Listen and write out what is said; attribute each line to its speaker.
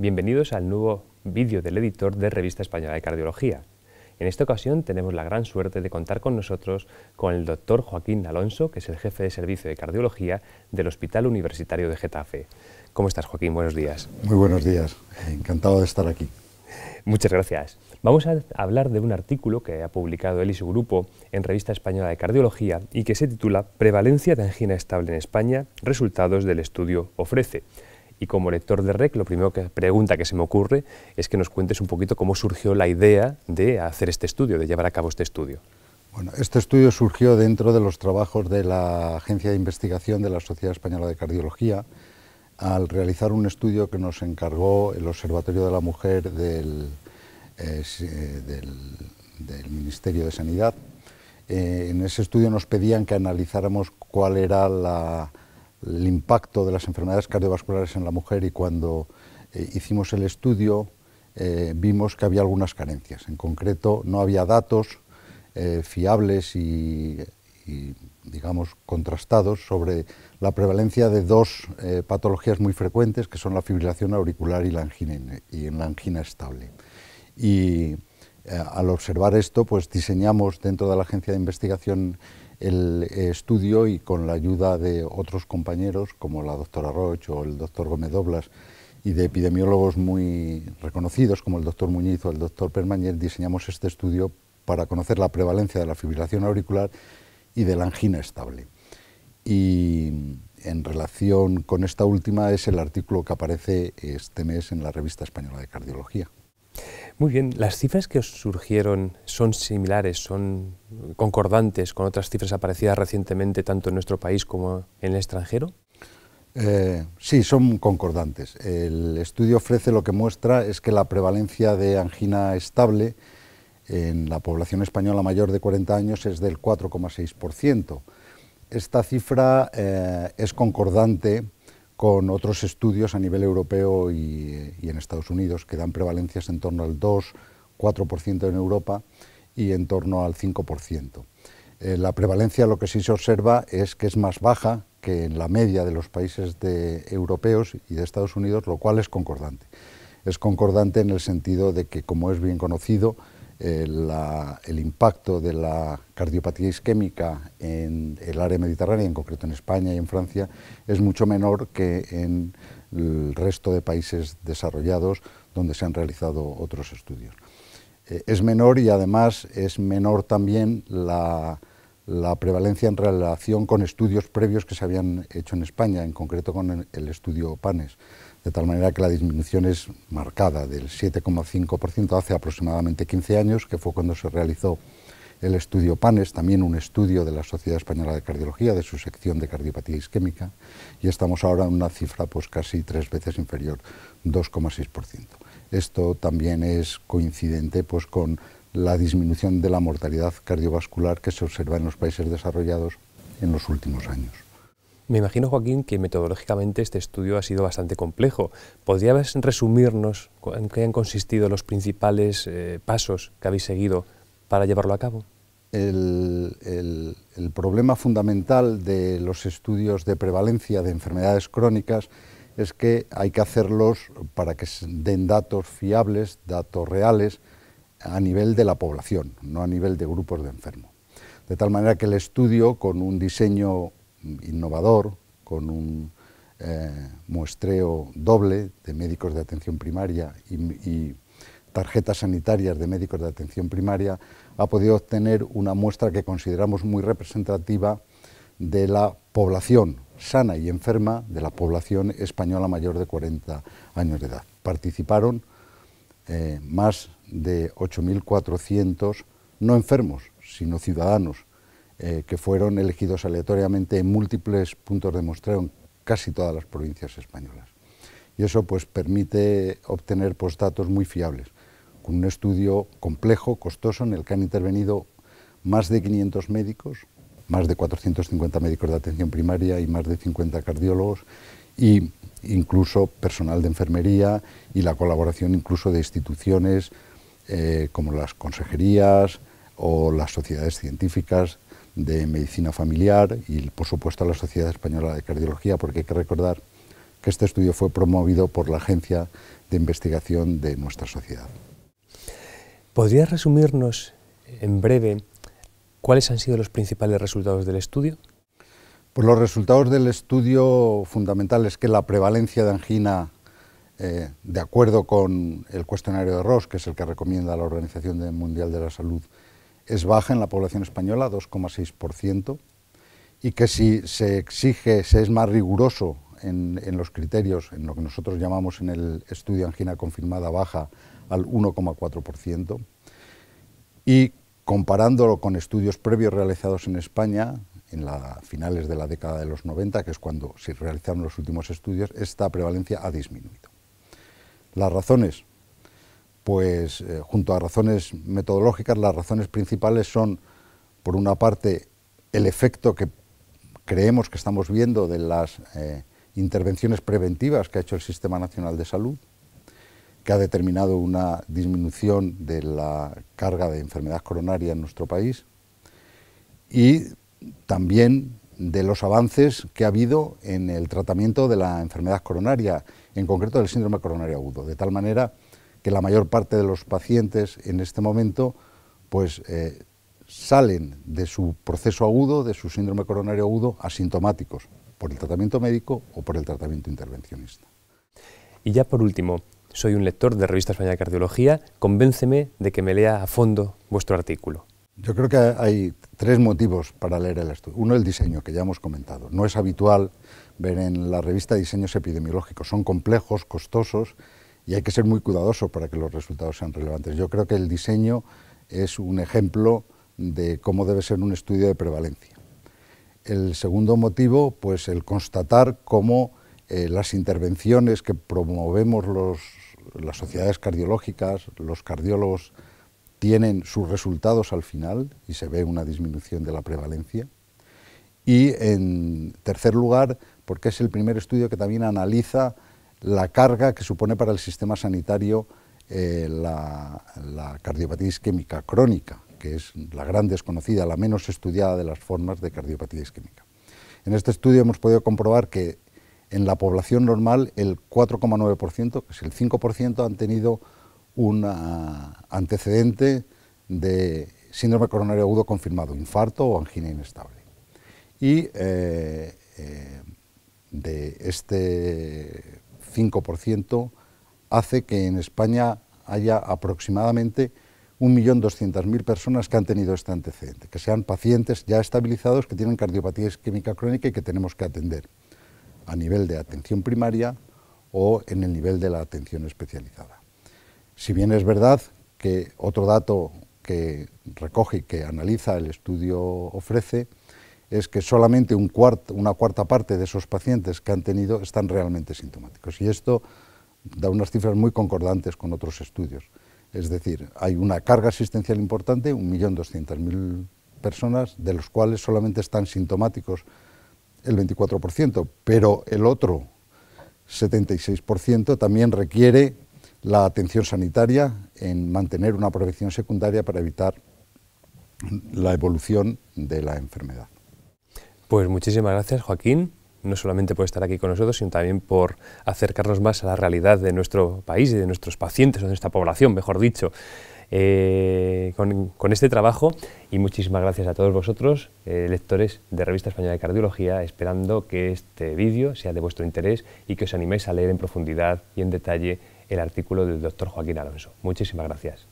Speaker 1: Bienvenidos al nuevo vídeo del editor de Revista Española de Cardiología. En esta ocasión tenemos la gran suerte de contar con nosotros con el doctor Joaquín Alonso, que es el jefe de servicio de cardiología del Hospital Universitario de Getafe. ¿Cómo estás, Joaquín? Buenos días.
Speaker 2: Muy buenos días, encantado de estar aquí.
Speaker 1: Muchas gracias. Vamos a hablar de un artículo que ha publicado él y su grupo en Revista Española de Cardiología y que se titula Prevalencia de angina estable en España, resultados del estudio OFRECE. Y como lector de REC, lo primero que se me ocurre es que nos cuentes un poquito cómo surgió la idea de hacer este estudio, de llevar a cabo este estudio.
Speaker 2: Bueno, este estudio surgió dentro de los trabajos de la Agencia de Investigación de la Sociedad Española de Cardiología, al realizar un estudio que nos encargó el Observatorio de la Mujer del Ministerio de Sanidad. En ese estudio nos pedían que analizáramos cuál era el impacto de las enfermedades cardiovasculares en la mujer, y cuando hicimos el estudio vimos que había algunas carencias. En concreto, no había datos fiables y digamos contrastados sobre la prevalencia de dos patologías muy frecuentes, que son la fibrilación auricular y la angina estable. Y al observar esto, pues diseñamos dentro de la agencia de investigación el estudio, y con la ayuda de otros compañeros como la doctora Roch o el doctor Gómez Doblas y de epidemiólogos muy reconocidos como el doctor Muñiz o el doctor Permañez, diseñamos este estudio para conocer la prevalencia de la fibrilación auricular y de la angina estable. Y en relación con esta última es el artículo que aparece este mes en la Revista Española de Cardiología.
Speaker 1: Muy bien, ¿las cifras que os surgieron son similares, son concordantes con otras cifras aparecidas recientemente tanto en nuestro país como en el extranjero?
Speaker 2: Sí, son concordantes. El estudio OFRECE lo que muestra es que la prevalencia de angina estable en la población española mayor de 40 años es del 4,6%. Esta cifra es concordante con otros estudios a nivel europeo y en Estados Unidos, que dan prevalencias en torno al 2-4% en Europa y en torno al 5%. La prevalencia, lo que sí se observa es que es más baja que en la media de los países europeos y de Estados Unidos, lo cual es concordante. Es concordante en el sentido de que, como es bien conocido, el impacto de la cardiopatía isquémica en el área mediterránea, en concreto en España y en Francia, es mucho menor que en el resto de países desarrollados donde se han realizado otros estudios. Es menor, y además es menor también la prevalencia en relación con estudios previos que se habían hecho en España, en concreto con el estudio PANES, de tal manera que la disminución es marcada, del 7,5% hace aproximadamente 15 años, que fue cuando se realizó el estudio PANES, también un estudio de la Sociedad Española de Cardiología, de su sección de cardiopatía isquémica, y estamos ahora en una cifra pues casi 3 veces inferior, 2,6%. Esto también es coincidente pues con la disminución de la mortalidad cardiovascular que se observa en los países desarrollados en los últimos años.
Speaker 1: Me imagino, Joaquín, que metodológicamente este estudio ha sido bastante complejo. ¿Podrías resumirnos en qué han consistido los principales pasos que habéis seguido para llevarlo a cabo?
Speaker 2: El problema fundamental de los estudios de prevalencia de enfermedades crónicas es que hay que hacerlos para que den datos fiables, datos reales, a nivel de la población, no a nivel de grupos de enfermos. De tal manera que el estudio, con un diseño innovador, con un muestreo doble de médicos de atención primaria y tarjetas sanitarias de médicos de atención primaria, ha podido obtener una muestra que consideramos muy representativa de la población sana y enferma de la población española mayor de 40 años de edad. Participaron más de 8.400 no enfermos, sino ciudadanos, que fueron elegidos aleatoriamente en múltiples puntos de muestreo en casi todas las provincias españolas. Y eso pues permite obtener pues, datos muy fiables, con un estudio complejo, costoso, en el que han intervenido más de 500 médicos, más de 450 médicos de atención primaria y más de 50 cardiólogos, y incluso personal de enfermería y la colaboración incluso de instituciones como las consejerías o las sociedades científicas de medicina familiar y, por supuesto, la Sociedad Española de Cardiología, porque hay que recordar que este estudio fue promovido por la Agencia de Investigación de nuestra sociedad.
Speaker 1: ¿Podrías resumirnos en breve cuáles han sido los principales resultados del estudio?
Speaker 2: Pues los resultados del estudio fundamental es que la prevalencia de angina, de acuerdo con el cuestionario de Roche, que es el que recomienda la Organización Mundial de la Salud, es baja en la población española, 2,6%, y que si se es más riguroso en los criterios, en lo que nosotros llamamos en el estudio angina confirmada baja al 1,4%, y comparándolo con estudios previos realizados en España, en finales de la década de los 90, que es cuando se realizaron los últimos estudios, esta prevalencia ha disminuido. Las razones, pues junto a razones metodológicas, las razones principales son, por una parte, el efecto que creemos que estamos viendo de las intervenciones preventivas que ha hecho el Sistema Nacional de Salud, que ha determinado una disminución de la carga de enfermedad coronaria en nuestro país, y también de los avances que ha habido en el tratamiento de la enfermedad coronaria, en concreto del síndrome coronario agudo, de tal manera que la mayor parte de los pacientes en este momento pues, salen de su proceso agudo, de su síndrome coronario agudo, asintomáticos, por el tratamiento médico o por el tratamiento intervencionista.
Speaker 1: Y ya por último, soy un lector de Revista Española de Cardiología, convénceme de que me lea a fondo vuestro artículo.
Speaker 2: Yo creo que hay tres motivos para leer el estudio. Uno, el diseño, que ya hemos comentado. No es habitual ver en la revista diseños epidemiológicos, son complejos, costosos, y hay que ser muy cuidadoso para que los resultados sean relevantes. Yo creo que el diseño es un ejemplo de cómo debe ser un estudio de prevalencia. El segundo motivo, pues el constatar cómo las intervenciones que promovemos las sociedades cardiológicas, los cardiólogos, tienen sus resultados al final y se ve una disminución de la prevalencia. Y en tercer lugar, porque es el primer estudio que también analiza la carga que supone para el sistema sanitario la cardiopatía isquémica crónica, que es la gran desconocida, la menos estudiada de las formas de cardiopatía isquémica. En este estudio hemos podido comprobar que en la población normal el 4,9%, que es el 5%, han tenido un antecedente de síndrome coronario agudo confirmado, infarto o angina inestable. Y de este 5% hace que en España haya aproximadamente 1.200.000 personas que han tenido este antecedente, que sean pacientes ya estabilizados que tienen cardiopatía isquémica crónica y que tenemos que atender a nivel de atención primaria o en el nivel de la atención especializada. Si bien es verdad que otro dato que recoge y que analiza el estudio ofrece es que solamente una cuarta parte de esos pacientes que han tenido están realmente sintomáticos. Y esto da unas cifras muy concordantes con otros estudios. Es decir, hay una carga asistencial importante, 1.200.000 personas, de los cuales solamente están sintomáticos el 24%, pero el otro 76% también requiere la atención sanitaria en mantener una prevención secundaria para evitar la evolución de la enfermedad.
Speaker 1: Pues muchísimas gracias, Joaquín, no solamente por estar aquí con nosotros, sino también por acercarnos más a la realidad de nuestro país y de nuestros pacientes, o de nuestra población, mejor dicho, con este trabajo. Y muchísimas gracias a todos vosotros, lectores de Revista Española de Cardiología, esperando que este vídeo sea de vuestro interés y que os animéis a leer en profundidad y en detalle el artículo del doctor Joaquín Alonso. Muchísimas gracias.